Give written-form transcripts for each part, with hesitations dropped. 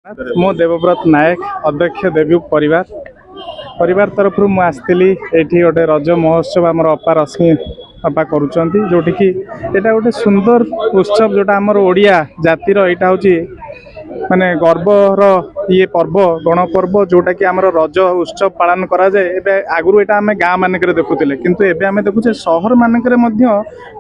मो देवव्रत नायक अध्यक्ष देवयुग परिवार तरफ मु आसती ये गोटे रज महोत्सव आम अपा रश्मि अपा करुँच जोटि कि यहाँ गोटे सुंदर उत्सव जोटा आमर ओडिया जातिर यहाँ हूँ माने गर्वर ये पर्व गणपर्व जोटा कि आमर रज उत्सव पालन करा जाए। एबे आगुरु एटा आमे गाँ मानक देखुले किंतु एबे आमे देखुचे सहर मानक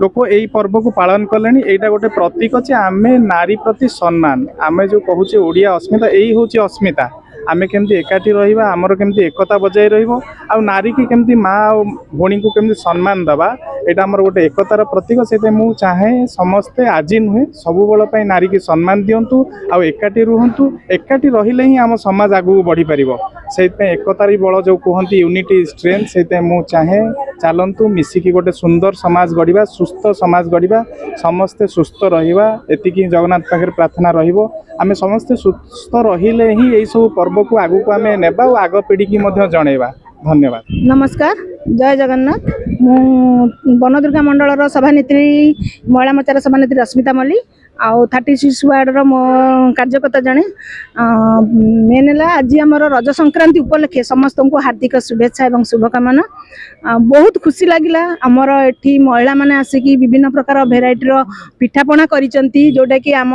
लोक यही पर्व को पालन कले। एटा गोटे प्रतीक अच्छे आमे नारी प्रति सम्मान आमे जो कहूचे ओडिया अस्मिता यही हूँ अस्मिता आमे केमती एकाठी रहिबा आमर केमती एकता बजाय रहिबो आ नारी की केमती माँ भौणी को केमती सम्मान दबा एटा आमर गोटे एकतार प्रतीक। से मु चाहे समस्ते आज नुहे सब बेल नारी की सम्मान दिंतु आ एकाठी रुहतु एकाठी रहिले ही आम समाज आगू बढ़ी पारिबो। से एकतार बल जो कहती यूनिटी स्ट्रेंथ से मु चाहे चलतु मिसिकी गोटे सुंदर समाज गढ़ा सुस्थ समाज गढ़ा समस्ते सुस्थ रहिबा एतिकी जगन्नाथ पाखे प्रार्थना रहिबो। आमे समस्ते सुस्थ रहिले ही यही सब पर्व को आगू को आमे नेबा और आग पीढ़ी की जनइबा। धन्यवाद। नमस्कार, जय जगन्नाथ। मु बनदुर्गा मंडल सभानेत्री महिला मोर्चार सभानेत्री रश्मिता मल्लिक आउ 36 वार्डर मो कार्यकर्ता जड़े मेन है। आज आमर रज संक्रांति उपलक्षे समस्त को हार्दिक शुभेच्छा एवं शुभकामना। बहुत खुशी लगिला आमर एठी महिला माने आसिकी विभिन्न प्रकार भेराइटीर पिठापणा करिसंती जोटा कि आम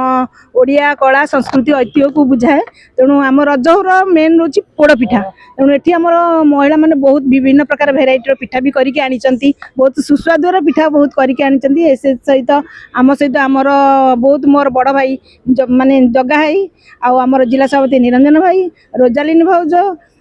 ओडिया कला संस्कृति ऐतिह्य को बुझाए। तेणु आम रजर मेन रोची पोड़ पिठा। तेणु एठी आमर महिला माने बहुत विभिन्न प्रकार भेराइटीर पिठा भी करिके आनिसंती। बहुत सुस्वादुर पिठा बहुत करिके आनिसंती। ए सहित आम सहित आमर बहुत मोर बड़ भाई माने जगा भाई आमर जिला सभापति निरंजन भाई रोजालिन भाउज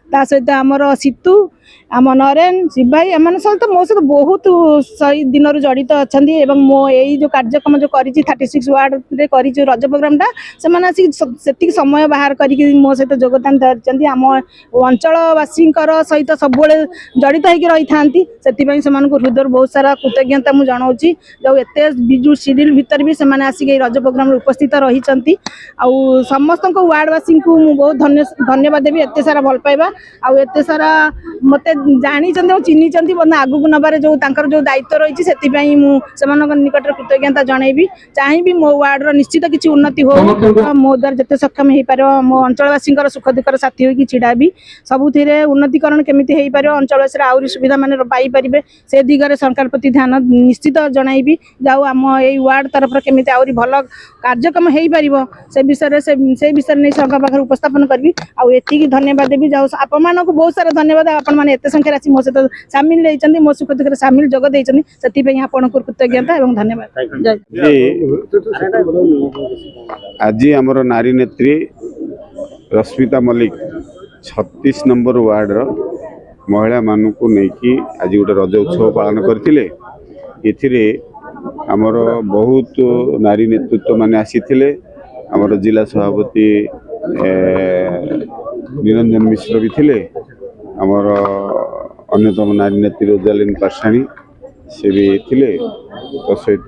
ता सहित आमर सीतू आम नरेन शिव भाई एम सहित मो सहित बहुत सही दिन जड़ित अच्छा। मो यही जो कार्यक्रम जो कर 36 वार्ड रे कर रज प्रोग्रामटा से समय बाहर कर मो सहित योगदान धरती आम अंचलवासी सहित सब जड़ित होती था से हृदय बहुत सारा कृतज्ञता मुझे जनाऊँगी। जो एत बिजु सिडिल भितर भी से आसिक रज प्रोग्राम उपस्थित रही समस्त वार्डवासी को बहुत धन्यवाद देवी। एत सारा भल पाइबा आत सारा मत जानी चिन्ही आगू नबार जो जो दायित्व रही से निकट कृतज्ञता जनइबी। चाहिए मो वार्डर निश्चित किसी उन्नति हो मो द्वारा जिते सक्षम हो पार मो अंचलवासी सुख दुखर साथी होगी छिड़ाबी सबुथ उन्नतिकरण केमी हो पार अंचलवासी आहरी सुविधा मान पाइपर से दिगरे सरकार प्रति ध्यान निश्चित जनइबी। जाऊ आम यही वार्ड तरफ केमी आहरी भल कार्यक्रम हो पार से विषय नहीं सरकार पाखे उपस्थापन करी आती धन्यवाद देवी। जाऊ आपण को बहुत सारा धन्यवाद आपण मैंने एत संख्यार आसी मो सहित सामिल होती मो सुख दुख सामिल जोग देती से आपण को कृतज्ञता एवं धन्यवाद। आज आमर नारी नेत्री रश्मिता मल्लिक 36 नंबर वार्डर महिला मान को लेकिन आज गोटे रज उत्सव पालन करते। ये आमर बहुत नारी नेतृत्व माने आसी आमर जिला सभापति निरंजन मिश्र भी थे आमर अन्यतम नारी नेत्री रोजालिन पारसाणी से भी थे तो सहित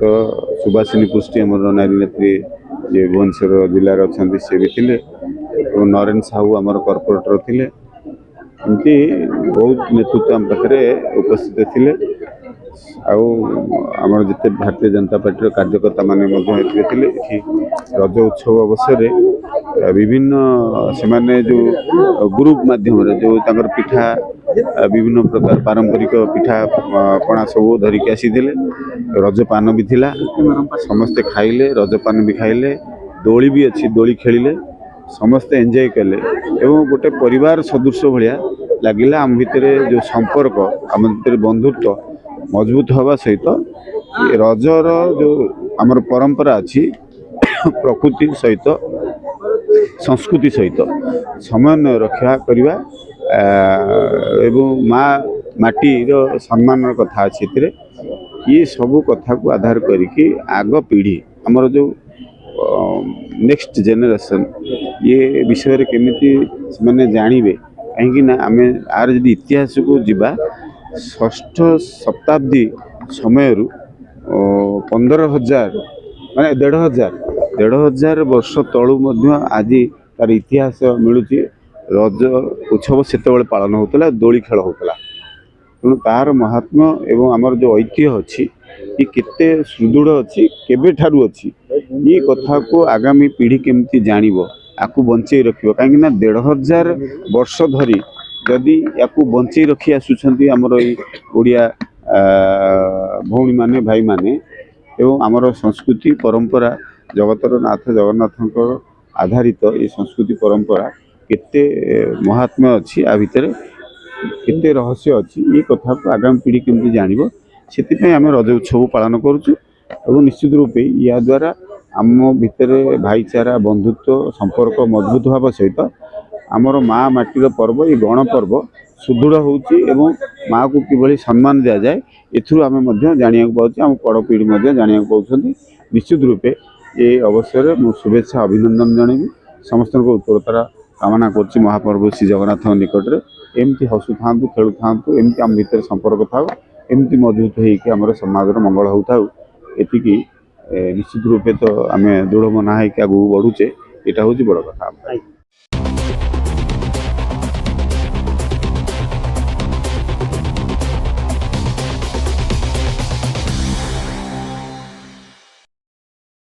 सुभाषिनी पुष्टि आमर नारी नेत्री जे भुवनेश्वर जिलार अच्छा से भी थे नरेन साहू आमर कॉर्पोरेटर थे एमती बहुत नेतृत्व आम पाखे उपस्थित थे आमर जिते भारतीय जनता पार्टी कार्यकर्ता माने रज उत्सव अवसर विभिन्न से जो ग्रुप माध्यम जो तांकर पिठा विभिन्न प्रकार पारंपरिक पिठा पणा सब धरिकी आसी रजपान भी थिला समस्ते खाइले रजपान भी खाइले दोली भी अच्छी दोली खेलिले समस्ते एंजॉय कले एवं गोटे परिवार सदृश भाया लगिला। आम भितर जो संपर्क आम भितर बंधुत्व मजबूत हवा सहित रजर जो आमर परंपरा अच्छी प्रकृति सहित संस्कृति सहित समन्वय रक्षा करवा एवं माँ माटी सम्मान कथा अच्छे ये सब कथा को आधार करिकी आग पीढ़ी आमर जो नेक्स्ट जेनरेशन ये विषय रे केमिति माने जानिबे कहीं आम आर जब इतिहास को जीवा 6ठ शताब्दी समय 15,000 माने 1,500 वर्ष तलू आज तार इतिहास मिलूँ। रज उत्सव से पालन होता दोली खेल होता तेणु तार महात्म्य एवं आमर जो ऐतिह्य अच्छी ये केते सुदृढ़ अच्छी केबे ठारू अच्छी ये कथा को आगामी पीढ़ी केमती जानिबो ଆକୁ ବଞ୍ଚେଇ ରଖିବ କାହିଁକି ନା 1500 ବର୍ଷ ଧରି ଯଦି ୟାକୁ ବଞ୍ଚେଇ ରଖି ଆସୁଛନ୍ତି ଆମର ଏଇ ଓଡ଼ିଆ ଭଉଣୀମାନେ ଭାଇମାନେ ଏବଂ ଆମର ସଂସ୍କୃତି ପରମ୍ପରା ଜଗତର ନାଥ ଜଗନ୍ନାଥଙ୍କ ଆଧାରିତ ଏ ସଂସ୍କୃତି ପରମ୍ପରା କେତେ ମହାତ୍ମ୍ୟ ଅଛି ଆ ଭିତରେ କେତେ ରହସ୍ୟ ଅଛି ଏ କଥାକୁ ଆଗାମୀ ପିଢ଼ି କେମିତି ଜାଣିବ ସେଥିପାଇଁ ଆମେ ରଜ ଉତ୍ସବ ପାଳନ କରୁଛୁ ଏବଂ ନିଶ୍ଚିତ ରୂପେ ୟା ଦ୍ୱାରା ଆମ ଭିତରେ ଭାଇଚାରା ବନ୍ଧୁତ୍ୱ ସମ୍ପର୍କ ମଜବୁତ ହେବା ସହିତ ଆମର ମା ମାଟିର ପର୍ବ ଏ ଗଣପର୍ବ ସୁଦୃଢ଼ ହେଉଛି ଏବଂ ମାଆକୁ କିଭଳି ସମ୍ମାନ ଦିଆଯାଏ ଏଥିରୁ ଆମେ ମଧ୍ୟ ଜାଣିବାକୁ ପାଉଛୁ ଆମ ବଡ଼ ପିଢ଼ି ମଧ୍ୟ ଜାଣିବାକୁ ପାଉଛନ୍ତି ନିଶ୍ଚିତ ରୂପେ ଏ ଅବସରରେ ମୁଁ ଶୁଭେଚ୍ଛା ଅଭିନନ୍ଦନ ଜଣାଇବି ସମସ୍ତଙ୍କ ଉତ୍ତରତର କାମନା କରୁଛି ମହାପ୍ରଭୁ ଶ୍ରୀ ଜଗନ୍ନାଥଙ୍କ ନିକଟରେ ଏମିତି ହସୁଥାନ୍ତୁ ଖେଳୁଥାନ୍ତୁ ଏମିତି ଆମ ଭିତରେ ସମ୍ପର୍କ ଥାଉ ଏମିତି ମଜବୁତ ହେଇକି ଆମର ସମାଜର ମଙ୍ଗଳ ହେଉଥାଉ ଏତିକି ନିଶ୍ଚିତ ରୂପେ ତ ଆମେ ଦୃଢ଼ ମନା ହେଇକି ଆଗକୁ ବଢ଼ୁଛେ ଏଇଟା ହେଉଛି ବଡ଼ କଥା।